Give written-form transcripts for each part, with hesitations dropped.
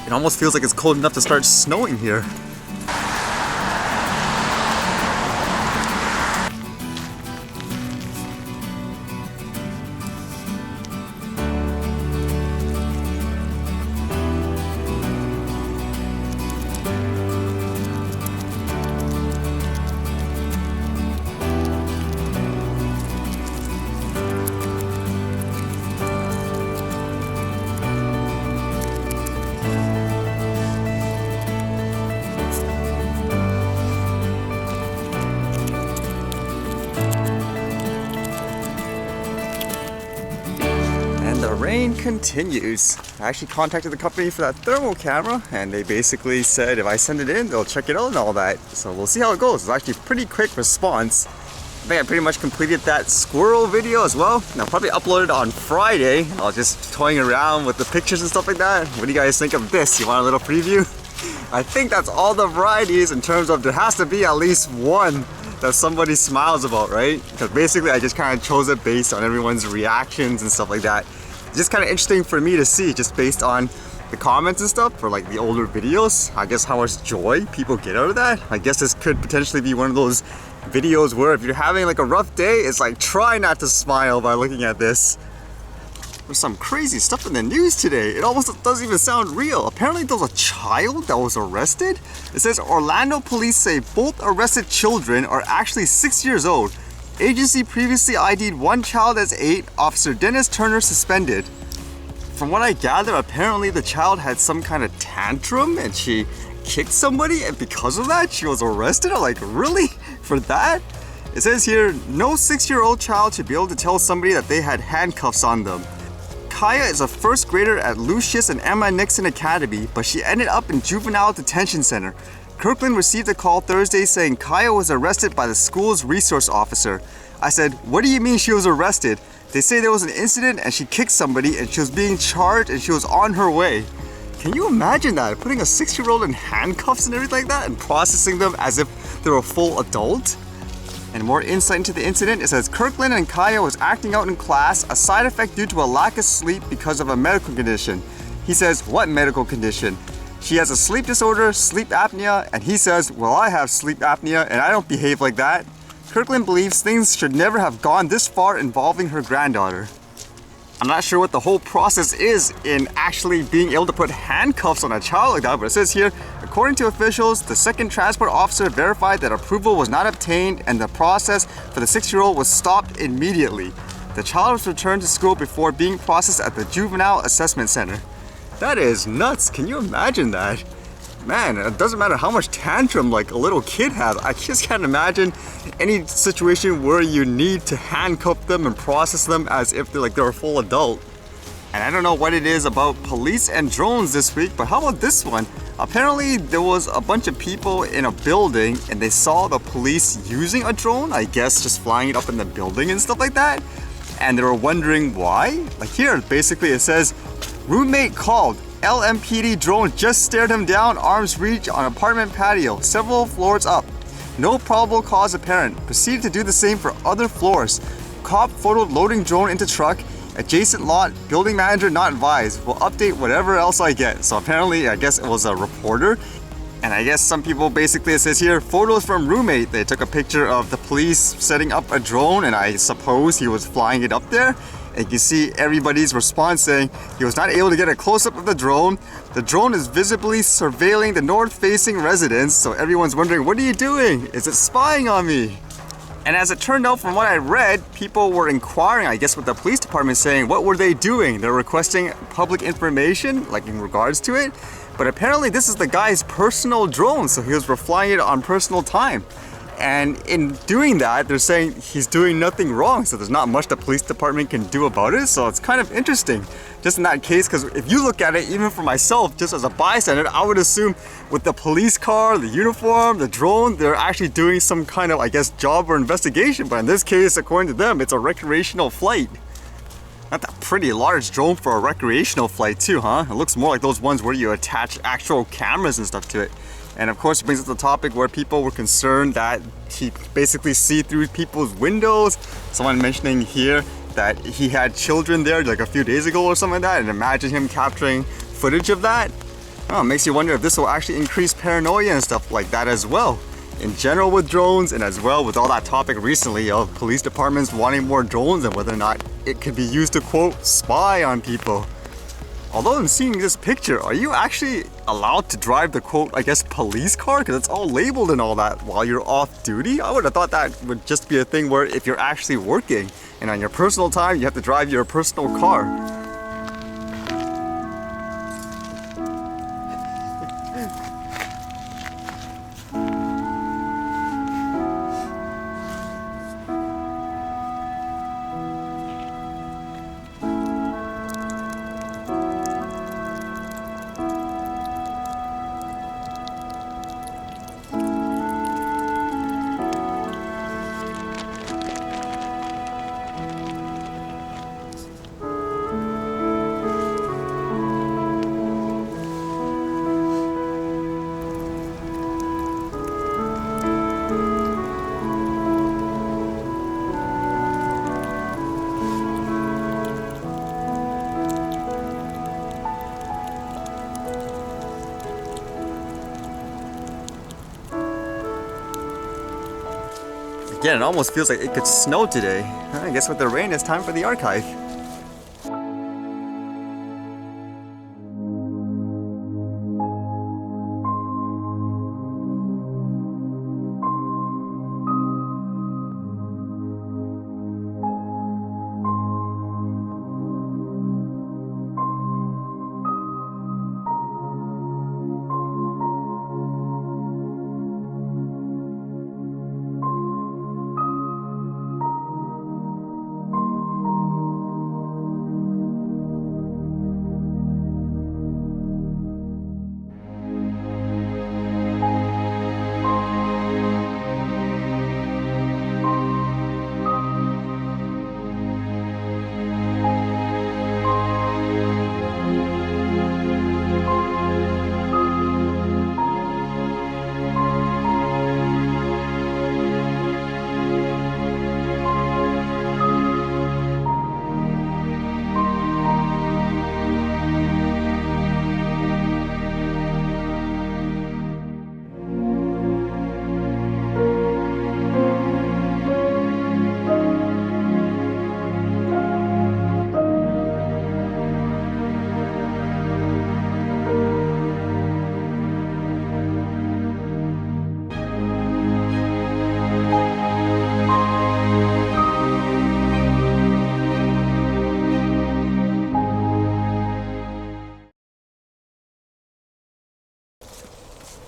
It almost feels like it's cold enough to start snowing here. The rain continues. I actually contacted the company for that thermal camera and they basically said if I send it in, they'll check it out and all that. So we'll see how it goes. It's actually a pretty quick response. I think I pretty much completed that squirrel video as well. And I'll probably upload it on Friday. I was just toying around with the pictures and stuff like that. What do you guys think of this? You want a little preview? I think that's all the varieties in terms of there has to be at least one that somebody smiles about, right? Because basically I just kind of chose it based on everyone's reactions and stuff like that. It's just kind of interesting for me to see just based on the comments and stuff for like the older videos. I guess how much joy people get out of that. I guess this could potentially be one of those videos where if you're having like a rough day, it's like try not to smile by looking at this. There's some crazy stuff in the news today. It almost doesn't even sound real. Apparently there was a child that was arrested. It says Orlando police say both arrested children are actually 6 years old. Agency previously ID'd one child as 8, Officer Dennis Turner suspended. From what I gather, apparently the child had some kind of tantrum and she kicked somebody and because of that she was arrested. I'm like, really? For that? It says here, no 6-year-old child should be able to tell somebody that they had handcuffs on them. Kaya is a first grader at Lucius and Emma Nixon Academy, but she ended up in juvenile detention center. Kirkland received a call Thursday saying Kaya was arrested by the school's resource officer. I said, what do you mean she was arrested? They say there was an incident and she kicked somebody and she was being charged and she was on her way. Can you imagine that? Putting a 6-year-old in handcuffs and everything like that and processing them as if they're a full adult? And more insight into the incident, it says Kirkland and Kaya was acting out in class, a side effect due to a lack of sleep because of a medical condition. He says, what medical condition? She has a sleep disorder, sleep apnea, and he says, well, I have sleep apnea and I don't behave like that. Kirkland believes things should never have gone this far involving her granddaughter. I'm not sure what the whole process is in actually being able to put handcuffs on a child like that, but it says here, according to officials, the second transport officer verified that approval was not obtained and the process for the 6-year-old was stopped immediately. The child was returned to school before being processed at the Juvenile Assessment Center. That is nuts. Can you imagine that? Man, it doesn't matter how much tantrum like a little kid has. I just can't imagine any situation where you need to handcuff them and process them as if they're a full adult. And I don't know what it is about police and drones this week, but how about this one? Apparently there was a bunch of people in a building and they saw the police using a drone, I guess just flying it up in the building and stuff like that. And they were wondering why. Like here, basically it says, roommate called. LMPD drone just stared him down, arm's reach on apartment patio, several floors up. No probable cause apparent. Proceeded to do the same for other floors. Cop photoed loading drone into truck. Adjacent lot, building manager not advised. Will update whatever else I get. So apparently, I guess it was a reporter. And I guess some people basically, it says here, photos from roommate. They took a picture of the police setting up a drone and I suppose he was flying it up there. And you see everybody's response saying he was not able to get a close-up of the drone. The drone is visibly surveilling the north-facing residence, so everyone's wondering, what are you doing? Is it spying on me? And as it turned out from what I read, people were inquiring, I guess, with the police department saying, what were they doing? They're requesting public information, like in regards to it. But apparently this is the guy's personal drone, so he was flying it on personal time. And in doing that, they're saying he's doing nothing wrong, so there's not much the police department can do about it. So it's kind of interesting, just in that case, because if you look at it, even for myself, just as a bystander, I would assume with the police car, the uniform, the drone, they're actually doing some kind of, I guess, job or investigation. But in this case, according to them, it's a recreational flight. Not that pretty large drone for a recreational flight too, huh? It looks more like those ones where you attach actual cameras and stuff to it. And of course, it brings up the topic where people were concerned that he basically see through people's windows. Someone mentioning here that he had children there like a few days ago or something like that, and imagine him capturing footage of that. Oh, it makes you wonder if this will actually increase paranoia and stuff like that as well. In general with drones, and as well with all that topic recently of police departments wanting more drones and whether or not it could be used to, quote, spy on people. Although I'm seeing this picture, are you actually allowed to drive the, quote, I guess, police car? Because it's all labeled and all that while you're off duty? I would have thought that would just be a thing where if you're actually working and on your personal time, you have to drive your personal car. Again, it almost feels like it could snow today. I guess with the rain, it's time for the archive.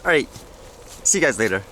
Alright, see you guys later.